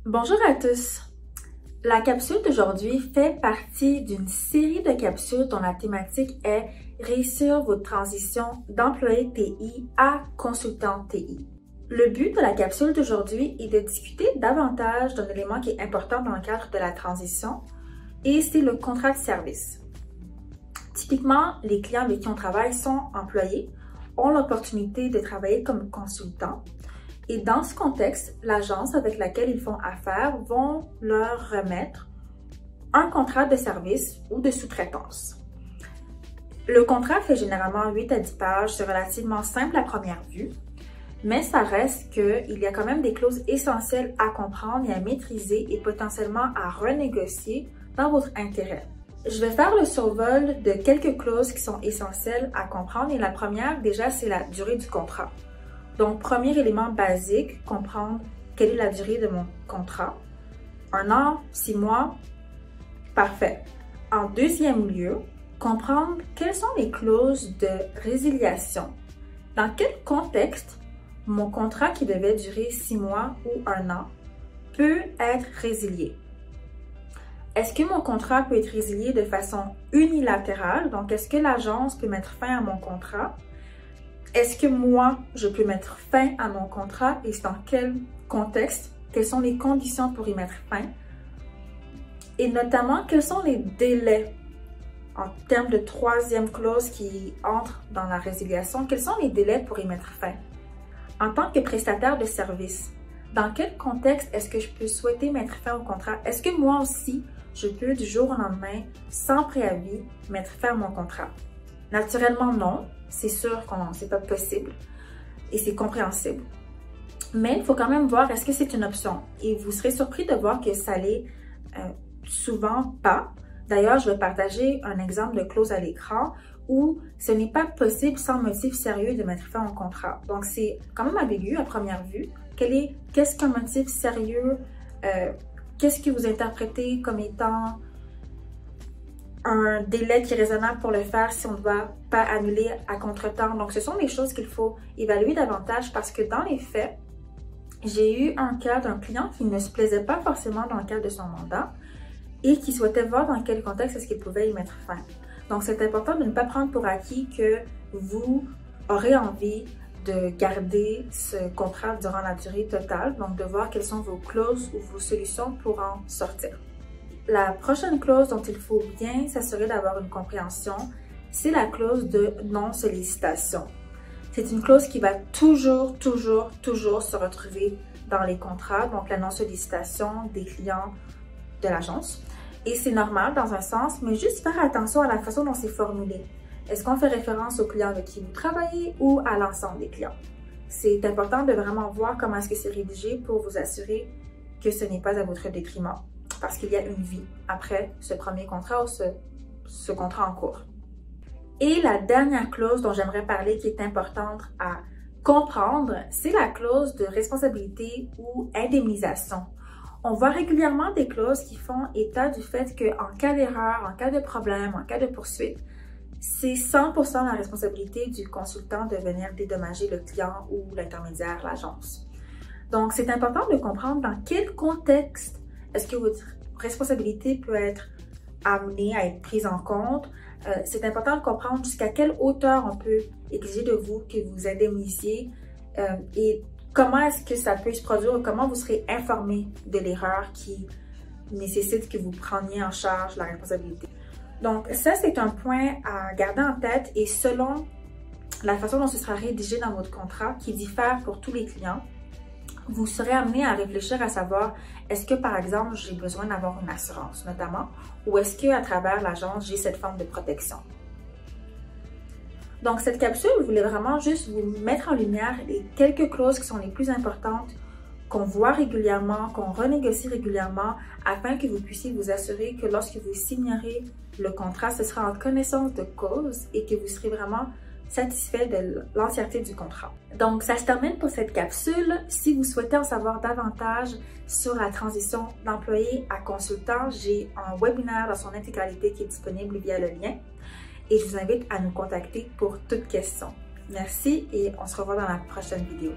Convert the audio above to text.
Bonjour à tous! La capsule d'aujourd'hui fait partie d'une série de capsules dont la thématique est réussir votre transition d'employé TI à consultant TI. Le but de la capsule d'aujourd'hui est de discuter davantage d'un élément qui est important dans le cadre de la transition et c'est le contrat de service. Typiquement, les clients avec qui on travaille sont employés, ont l'opportunité de travailler comme consultants. Et dans ce contexte, l'agence avec laquelle ils font affaire vont leur remettre un contrat de service ou de sous-traitance. Le contrat fait généralement 8 à 10 pages, c'est relativement simple à première vue, mais ça reste qu'il y a quand même des clauses essentielles à comprendre et à maîtriser et potentiellement à renégocier dans votre intérêt. Je vais faire le survol de quelques clauses qui sont essentielles à comprendre et la première, déjà, c'est la durée du contrat. Donc, premier élément basique, comprendre quelle est la durée de mon contrat. 1 an, 6 mois, parfait. En deuxième lieu, comprendre quelles sont les clauses de résiliation. Dans quel contexte mon contrat qui devait durer 6 mois ou 1 an peut être résilié. Est-ce que mon contrat peut être résilié de façon unilatérale? Donc, est-ce que l'agence peut mettre fin à mon contrat? Est-ce que moi, je peux mettre fin à mon contrat et c'est dans quel contexte? Quelles sont les conditions pour y mettre fin? Et notamment, quels sont les délais en termes de troisième clause qui entre dans la résiliation? Quels sont les délais pour y mettre fin? En tant que prestataire de service, dans quel contexte est-ce que je peux souhaiter mettre fin au contrat? Est-ce que moi aussi, je peux du jour au lendemain, sans préavis, mettre fin à mon contrat? Naturellement, non. C'est sûr que c'est pas possible et c'est compréhensible. Mais il faut quand même voir est-ce que c'est une option. Et vous serez surpris de voir que ça l'est souvent pas. D'ailleurs, je vais partager un exemple de clause à l'écran où ce n'est pas possible sans motif sérieux de mettre fin au contrat. Donc, c'est quand même ambigu à première vue. Qu'est-ce qu'un motif sérieux? Qu'est-ce que vous interprétez comme étant un délai qui est raisonnable pour le faire si on ne doit pas annuler à contretemps. Donc, ce sont des choses qu'il faut évaluer davantage parce que dans les faits, j'ai eu un cas d'un client qui ne se plaisait pas forcément dans le cadre de son mandat et qui souhaitait voir dans quel contexte est-ce qu'il pouvait y mettre fin. Donc, c'est important de ne pas prendre pour acquis que vous aurez envie de garder ce contrat durant la durée totale, donc de voir quelles sont vos clauses ou vos solutions pour en sortir. La prochaine clause dont il faut bien s'assurer d'avoir une compréhension, c'est la clause de non-sollicitation. C'est une clause qui va toujours se retrouver dans les contrats, donc la non-sollicitation des clients de l'agence. Et c'est normal dans un sens, mais juste faire attention à la façon dont c'est formulé. Est-ce qu'on fait référence aux clients avec qui vous travaillez ou à l'ensemble des clients? C'est important de vraiment voir comment est-ce que c'est rédigé pour vous assurer que ce n'est pas à votre détriment. Parce qu'il y a une vie après ce premier contrat ou ce contrat en cours. Et la dernière clause dont j'aimerais parler qui est importante à comprendre, c'est la clause de responsabilité ou indemnisation. On voit régulièrement des clauses qui font état du fait qu'en cas d'erreur, en cas de problème, en cas de poursuite, c'est 100% la responsabilité du consultant de venir dédommager le client ou l'intermédiaire, l'agence. Donc, c'est important de comprendre dans quel contexte est-ce que votre responsabilité peut être amenée à être prise en compte? C'est important de comprendre jusqu'à quelle hauteur on peut exiger de vous que vous indemnisiez et comment est-ce que ça peut se produire, comment vous serez informé de l'erreur qui nécessite que vous preniez en charge la responsabilité. Donc ça, c'est un point à garder en tête et selon la façon dont ce sera rédigé dans votre contrat qui diffère pour tous les clients, vous serez amené à réfléchir à savoir est-ce que, par exemple, j'ai besoin d'avoir une assurance, notamment, ou est-ce qu'à travers l'agence, j'ai cette forme de protection. Donc, cette capsule voulait vraiment juste vous mettre en lumière les quelques clauses qui sont les plus importantes qu'on voit régulièrement, qu'on renégocie régulièrement, afin que vous puissiez vous assurer que lorsque vous signerez le contrat, ce sera en connaissance de cause et que vous serez vraiment satisfait de l'entièreté du contrat. Donc, ça se termine pour cette capsule. Si vous souhaitez en savoir davantage sur la transition d'employé à consultant, j'ai un webinaire dans son intégralité qui est disponible via le lien et je vous invite à nous contacter pour toute question. Merci et on se revoit dans la prochaine vidéo.